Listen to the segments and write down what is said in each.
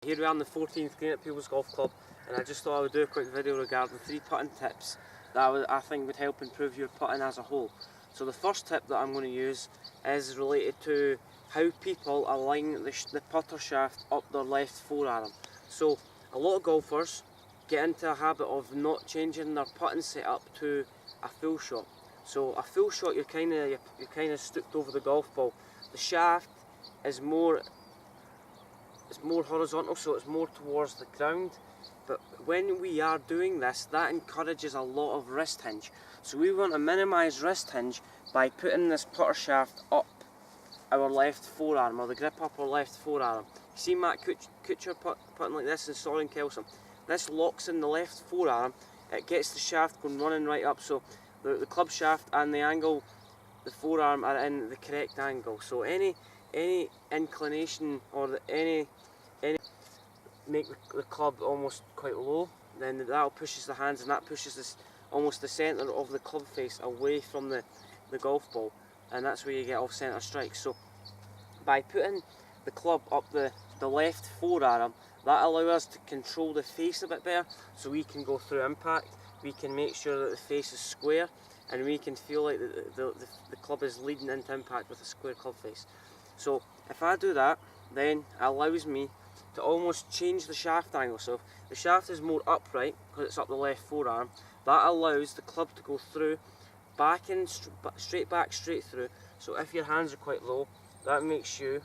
here we are on the 14th green at Peebles Golf Club, and I just thought I would do a quick video regarding 3 putting tips that I think would help improve your putting as a whole. So the first tip that I'm going to use is related to how people align the putter shaft up their left forearm. So a lot of golfers get into a habit of not changing their putting setup to a full shot. So a full shot, you're kind of stooped over the golf ball. The shaft is more horizontal, so it's more towards the ground. But when we are doing this, that encourages a lot of wrist hinge. So we want to minimise wrist hinge by putting this putter shaft up our left forearm, or the grip up our left forearm. You see Matt Kuchar putting like this and Soren Kelson. This locks in the left forearm, it gets the shaft going running right up, so the club shaft and the angle, the forearm are in the correct angle. So any inclination or any make the club almost quite low, then that pushes the hands, and that pushes almost the centre of the club face away from the golf ball, and that's where you get off centre strikes. So by putting the club up the left forearm, that allows us to control the face a bit better, so we can go through impact, we can make sure that the face is square, and we can feel like the club is leading into impact with a square club face. So if I do that, then it allows me to almost change the shaft angle. So if the shaft is more upright because it's up the left forearm, that allows the club to go through, back in, straight back, straight through. So if your hands are quite low, that makes you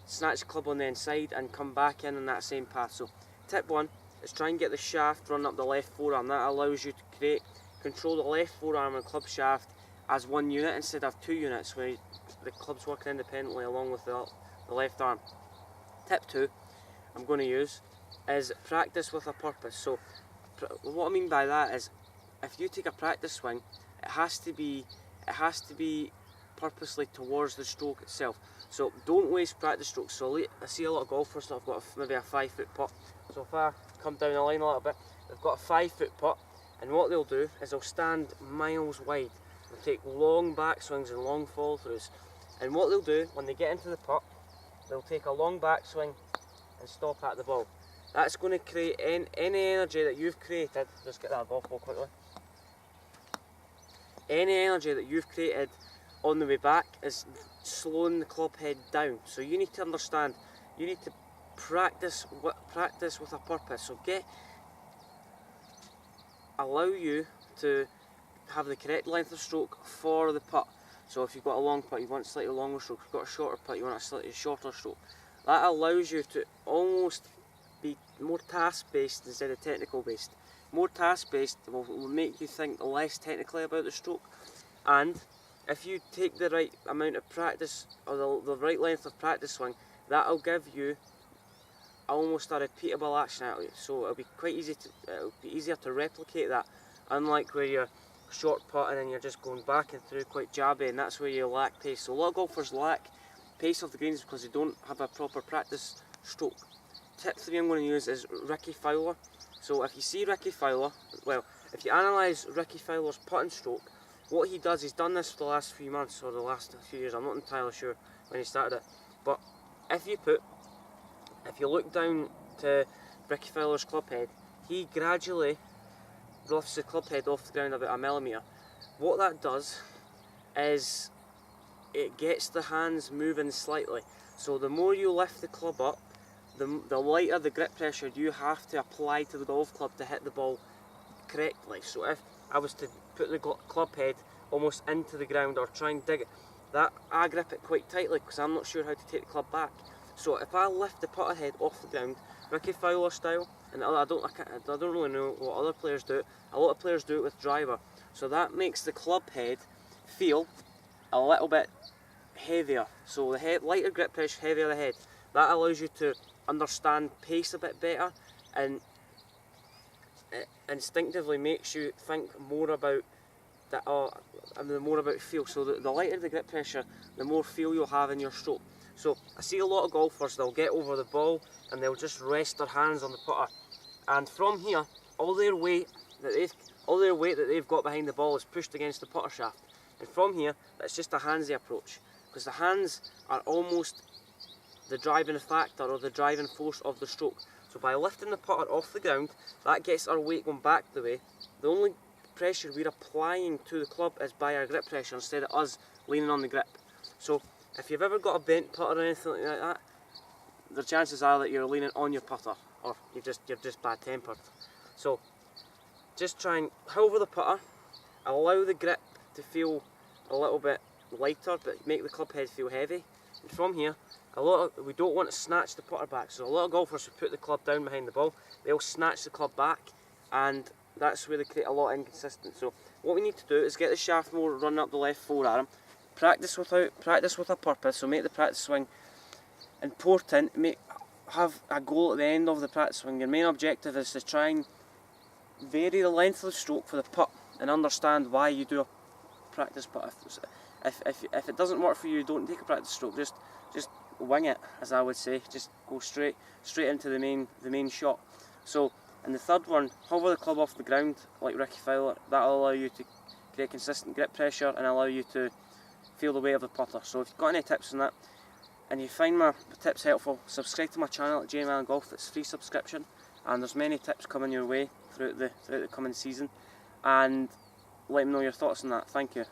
snatch the club on the inside and come back in on that same path. So tip 1 is try and get the shaft run up the left forearm. That allows you to control the left forearm and club shaft as one unit instead of 2 units where the club's working independently along with the left arm. Tip 2 I'm going to use is practice with a purpose. So what I mean by that is, if you take a practice swing, it has to be purposely towards the stroke itself. So don't waste practice strokes. So I see a lot of golfers that have got maybe a 5-foot putt. So if I come down the line a little bit, they've got a 5-foot putt, and what they'll do is they'll stand miles wide. They'll take long backswings and long fall throughs. And what they'll do when they get into the putt, they'll take a long backswing and stop at the ball. That's going to create any energy that you've created. Just get that golf ball quickly. Any energy that you've created on the way back is slowing the club head down. So you need to understand, you need to practice with a purpose. So allow you to have the correct length of stroke for the putt. So if you've got a long putt, you want a slightly longer stroke. If you've got a shorter putt, you want a slightly shorter stroke. That allows you to almost be more task-based instead of technical-based. More task-based will make you think less technically about the stroke, and if you take the right amount of practice, or the right length of practice swing, that'll give you almost a repeatable action out of it. So it'll be quite easy it'll be easier to replicate that, unlike where you're short putting and you're just going back and through quite jabby, and that's where you lack pace. So a lot of golfers lack pace off the greens because they don't have a proper practice stroke. Tip 3 I'm going to use is Ricky Fowler. So if you see Ricky Fowler, well, if you analyse Ricky Fowler's putting stroke, what he does, he's done this for the last few months or the last few years, I'm not entirely sure when he started it, but if you look down to Ricky Fowler's club head, he gradually lifts the club head off the ground about a millimetre. What that does is it gets the hands moving slightly. So the more you lift the club up, the lighter the grip pressure you have to apply to the golf club to hit the ball correctly. So if I was to put the club head almost into the ground or try and dig it, I grip it quite tightly because I'm not sure how to take the club back. So if I lift the putter head off the ground, Ricky Fowler style, and I don't really know what other players do it, a lot of players do it with driver. So that makes the club head feel a little bit heavier. So the head, lighter grip pressure, heavier the head. That allows you to understand pace a bit better, and it instinctively makes you think more about more about feel. So the lighter the grip pressure, the more feel you'll have in your stroke. So I see a lot of golfers, they'll get over the ball and they'll just rest their hands on the putter, and from here all their weight that they've got behind the ball is pushed against the putter shaft, and from here that's just a handsy approach, because the hands are almost the driving factor or the driving force of the stroke. So by lifting the putter off the ground, that gets our weight going back the way. The only pressure we're applying to the club is by our grip pressure instead of us leaning on the grip. So if you've ever got a bent putter or anything like that, the chances are that you're leaning on your putter, or you're just bad tempered. So just try and hover the putter, allow the grip to feel a little bit lighter, but make the club head feel heavy. And from here, we don't want to snatch the putter back. So a lot of golfers who put the club down behind the ball, they'll snatch the club back, and that's where they create a lot of inconsistent. So what we need to do is get the shaft more running up the left forearm. Practice with a purpose. So make the practice swing important. Have a goal at the end of the practice swing. Your main objective is to try and vary the length of the stroke for the putt and understand why you do a practice putt. If it doesn't work for you, don't take a practice stroke. Just wing it, as I would say. Just go straight into the main shot. So in the third one, hover the club off the ground like Ricky Fowler. That'll allow you to create consistent grip pressure and allow you to feel the weight of the putter. So if you've got any tips on that, and you find my tips helpful, subscribe to my channel at Allan Golf. It's free subscription, and there's many tips coming your way throughout the coming season. And let me know your thoughts on that. Thank you.